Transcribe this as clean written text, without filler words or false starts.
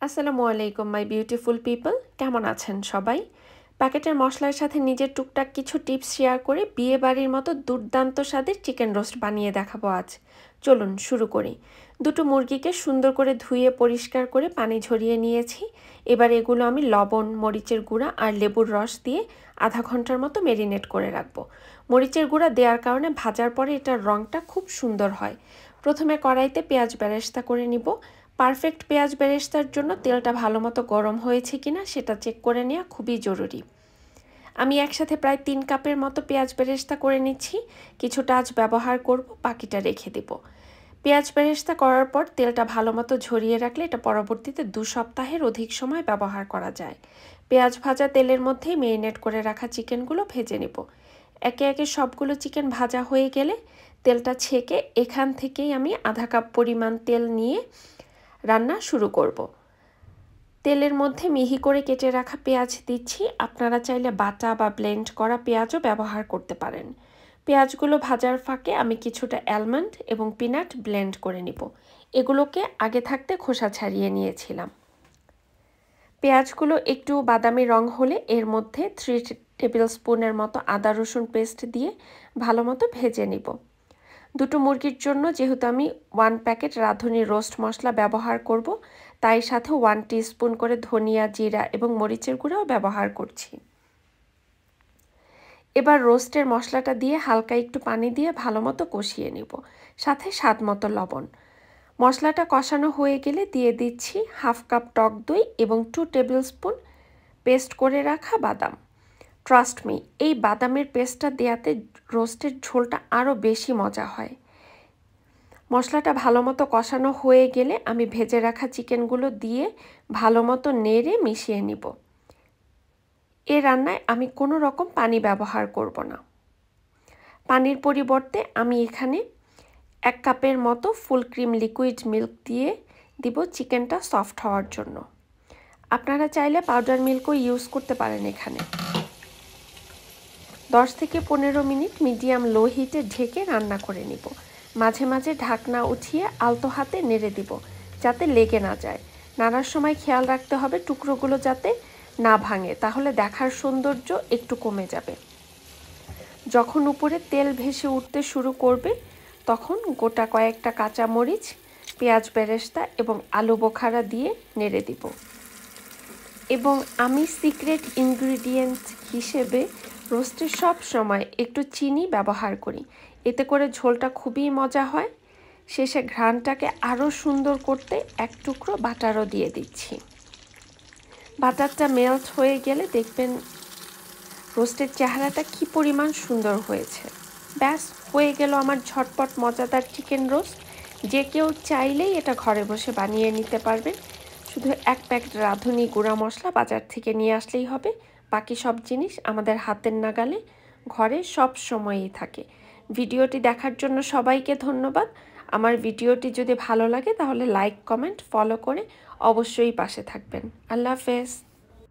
আসসালামু আলাইকুম my beautiful people, কেমন আছেন সবাই? প্যাকেটের মশলার সাথে নিজের টুকটাক কিছু টিপস শেয়ার করে বিয়ে বাড়ির মতো দুর্দান্ত স্বাদের চিকেন রোস্ট বানিয়ে দেখাবো আজ। চলুন শুরু করি। দুটো মুরগিকে সুন্দর করে ধুয়ে পরিষ্কার করে পানি ঝরিয়ে নিয়েছি। এবার এগুলো আমি লবণ, মরিচের গুঁড়া আর লেবুর রস দিয়ে আধা ঘন্টার মতো মেরিনেট করে রাখবো। মরিচের গুঁড়া দেওয়ার কারণে ভাজার পরে এটার রঙটা খুব সুন্দর হয়। প্রথমে কড়াইতে পেঁয়াজ বেরেস্তা করে নিব। পারফেক্ট পেঁয়াজ বেরেস্তার জন্য তেলটা ভালো মতো গরম হয়েছে কিনা সেটা চেক করে নেওয়া খুবই জরুরি। আমি একসাথে প্রায় 3 কাপের মতো পেঁয়াজ বেরেস্তা করে নিচ্ছি। কিছুটা আজ ব্যবহার করব, বাকিটা রেখে দেব। পেঁয়াজ বেরেস্তা করার পর তেলটা ভালো মতো ঝরিয়ে রাখলে এটা পরবর্তীতে 2 সপ্তাহের অধিক সময় ব্যবহার করা যায়। পেঁয়াজ ভাজা তেলের মধ্যেই মেরিনেট করে রাখা চিকেনগুলো ভেজে নেব। একে একে সবগুলো চিকেন ভাজা হয়ে গেলে তেলটা ছেঁকে এখান থেকেই আমি আধা কাপ পরিমাণ তেল নিয়ে রান্না শুরু করব। তেলের মধ্যে মিহি করে কেটে রাখা পেঁয়াজ দিচ্ছি। আপনারা চাইলে বাটা বা ব্লেন্ড করা পেঁয়াজও ব্যবহার করতে পারেন। পেঁয়াজগুলো ভাজার ফাঁকে আমি কিছুটা অ্যালমন্ড এবং পিনাট ব্লেন্ড করে নিব। এগুলোকে আগে থাকতে খোসা ছাড়িয়ে নিয়েছিলাম। পেঁয়াজগুলো একটু বাদামি রং হলে এর মধ্যে 3 টেবিল স্পুনের মতো আদা রসুন পেস্ট দিয়ে ভালো মতো ভেজে নিব। দুটো মুরগির জন্য যেহেতু আমি 1 প্যাকেট রাঁধুনি রোস্ট মশলা ব্যবহার করব, তাই সাথে 1 টিস্পুন করে ধনিয়া, জিরা এবং মরিচের গুঁড়াও ব্যবহার করছি। এবার রোস্টের মশলাটা দিয়ে হালকা একটু পানি দিয়ে ভালো মতো কষিয়ে নিব, সাথে স্বাদ মতো লবণ। মশলাটা কষানো হয়ে গেলে দিয়ে দিচ্ছি হাফ কাপ টক দই এবং 2 টেবিল স্পুন পেস্ট করে রাখা বাদাম। ট্রাস্ট মি, এই বাদামের পেস্টটা দেওয়াতে রোস্টের ঝোলটা আরও বেশি মজা হয়। মশলাটা ভালো মতো কষানো হয়ে গেলে আমি ভেজে রাখা চিকেনগুলো দিয়ে ভালো মতো নেড়ে মিশিয়ে নিব। এই রান্নায় আমি কোনো রকম পানি ব্যবহার করব না। পানির পরিবর্তে আমি এখানে 1 কাপের মতো ফুল ক্রিম লিকুইড মিল্ক দিয়ে দিব চিকেনটা সফট হওয়ার জন্য। আপনারা চাইলে পাউডার মিল্কও ইউজ করতে পারেন এখানে। 10 থেকে 15 মিনিট মিডিয়াম লো হিটে ঢেকে রান্না করে নিব। মাঝে মাঝে ঢাকনা উঠিয়ে আলতো হাতে নেড়ে দিব যাতে লেগে না যায়। নাড়ার সময় খেয়াল রাখতে হবে টুকরোগুলো যাতে না ভাঙে, তাহলে দেখার সৌন্দর্য একটু কমে যাবে। যখন উপরে তেল ভেসে উঠতে শুরু করবে তখন গোটা কয়েকটা কাঁচা মরিচ, পেঁয়াজ বেরেস্তা এবং আলু বোখারা দিয়ে নেড়ে দিব। এবং আমি সিক্রেট ইনগ্রিডিয়েন্ট হিসেবে রোস্টে সব সময় একটু চিনি ব্যবহার করি, এতে করে ঝোলটা খুবই মজা হয়। শেষে ঘ্রাণটাকে আরও সুন্দর করতে 1 টুকরো বাটারও দিয়ে দিচ্ছি। বাটারটা মেল্ট হয়ে গেলে দেখবেন রোস্টের চেহারাটা কি পরিমাণ সুন্দর হয়েছে। ব্যাস, হয়ে গেল আমার ঝটপট মজাদার চিকেন রোস্ট। যে কেউ চাইলেই এটা ঘরে বসে বানিয়ে নিতে পারবেন। শুধু 1 প্যাকেট রাঁধুনি গুঁড়া মশলা বাজার থেকে নিয়ে আসলেই হবে। বাকি সব জিনিস আমাদের হাতের নাগালে ঘরে সব সময়ই থাকে। ভিডিওটি দেখার জন্য সবাইকে ধন্যবাদ। আমার ভিডিওটি যদি ভালো লাগে তাহলে লাইক, কমেন্ট, ফলো করে অবশ্যই পাশে থাকবেন। আল্লাহ হাফেজ।